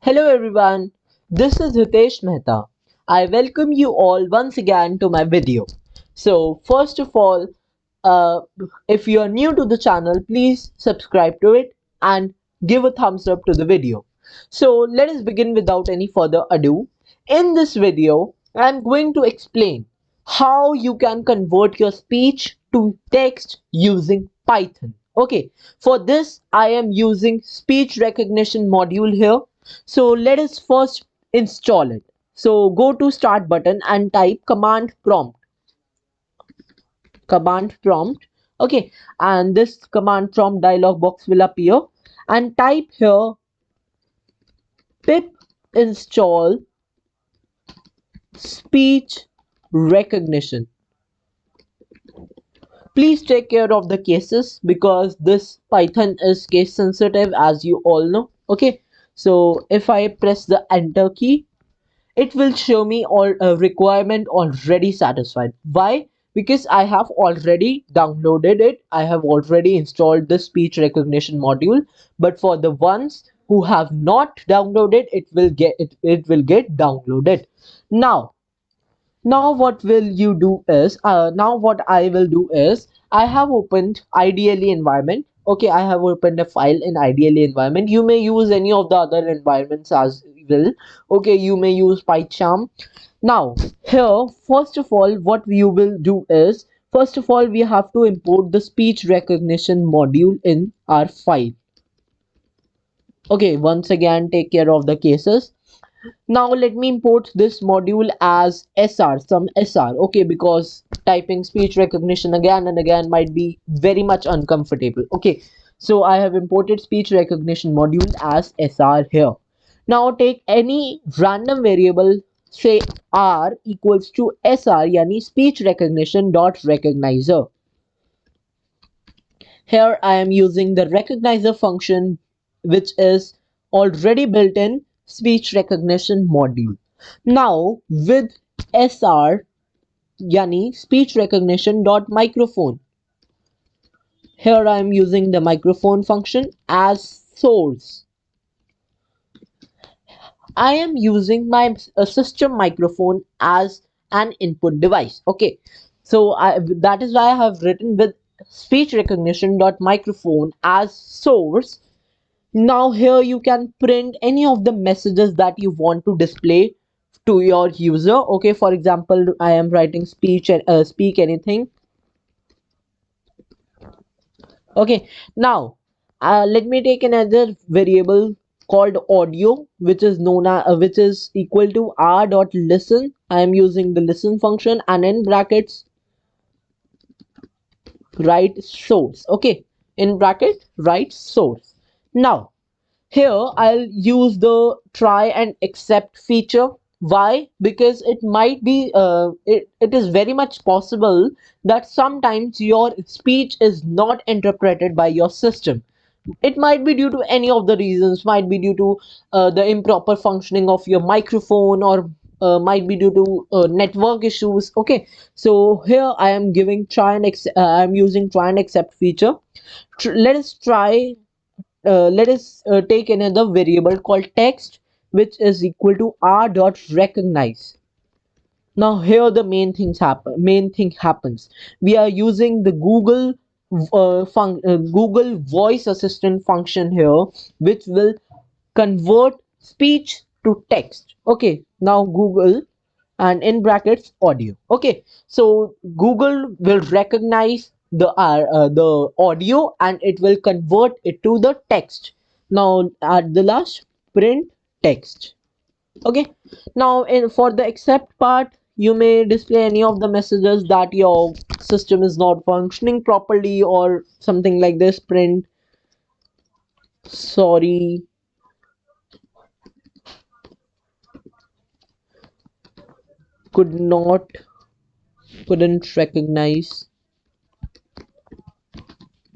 Hello everyone, this is Hitesh Mehta. I welcome you all once again to my video. So first of all, uh, if you are new to the channel, please subscribe to it and give a thumbs up to the video. So let us begin without any further ado. In this video, I am going to explain how you can convert your speech to text using Python. Okay, for this I am using speech recognition module here. So let us first install it. So go to start button and type command prompt. Okay, and this command prompt dialog box will appear, and type here pip install speech recognition. Please take care of the cases because this Python is case sensitive, as you all know. Okay, so if I press the enter key, it will show me all requirement already satisfied. Why? Because I have already downloaded it. I have already installed the speech recognition module. But for the ones who have not downloaded, it will get downloaded. Now what will you do is now what I will do is I have opened IDLE environment. Okay, I have opened a file in IDLE environment. You may use any of the other environments as well. Okay, you may use PyCharm. Now here, first of all, what you will do is, first of all, we have to import the speech recognition module in our file. Okay, once again, take care of the cases. Now let me import this module as some SR. Okay, because typing speech recognition again and again might be very much uncomfortable. Okay, so I have imported speech recognition module as SR here. Now take any random variable, say R equals to SR, yani speech recognition dot recognizer. Here I am using the recognizer function, which is already built in speech recognition module. Now with SR, yani speech recognition dot microphone. Here I am using the microphone function as source. I am using my system microphone as an input device. Okay, so that is why I have written with speech recognition dot microphone as source. Now here you can print any of the messages that you want to display to your user. Okay, for example, I am writing speech and speak anything. Okay, now let me take another variable called audio, which is known as which is equal to r dot listen. I am using the listen function, and in brackets write source. Okay, in bracket write source. Now here I'll use the try and accept feature. Why? Because it might be it is very much possible that sometimes your speech is not interpreted by your system. It might be due to any of the reasons, might be due to the improper functioning of your microphone, or might be due to network issues. Okay, so here I am giving I am using try and accept feature. Let us try let us take another variable called text, which is equal to r dot recognize. Now here the main thing happens. We are using the Google voice assistant function here, which will convert speech to text. Okay, now Google, and in brackets audio. Okay, so Google will recognize the audio and it will convert it to the text. Now at the last, print text. Okay, now in for the accept part, you may display any of the messages that your system is not functioning properly or something like this. Print sorry, could not couldn't recognize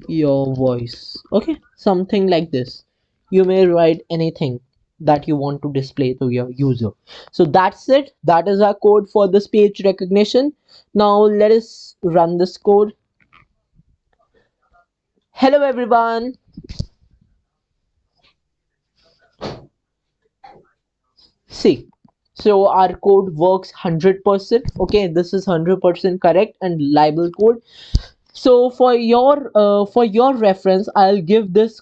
your voice. Okay, something like this. You may write anything that you want to display to your user. So that's it. That is our code for the speech recognition. Now let us run this code. Hello everyone. see. So our code works 100%. Okay, this is 100% correct and reliable code. So for your reference, I'll give this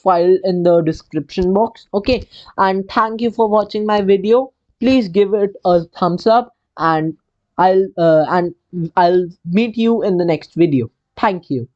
file in the description box. Okay, and thank you for watching my video. Please give it a thumbs up, and I'll meet you in the next video. Thank you.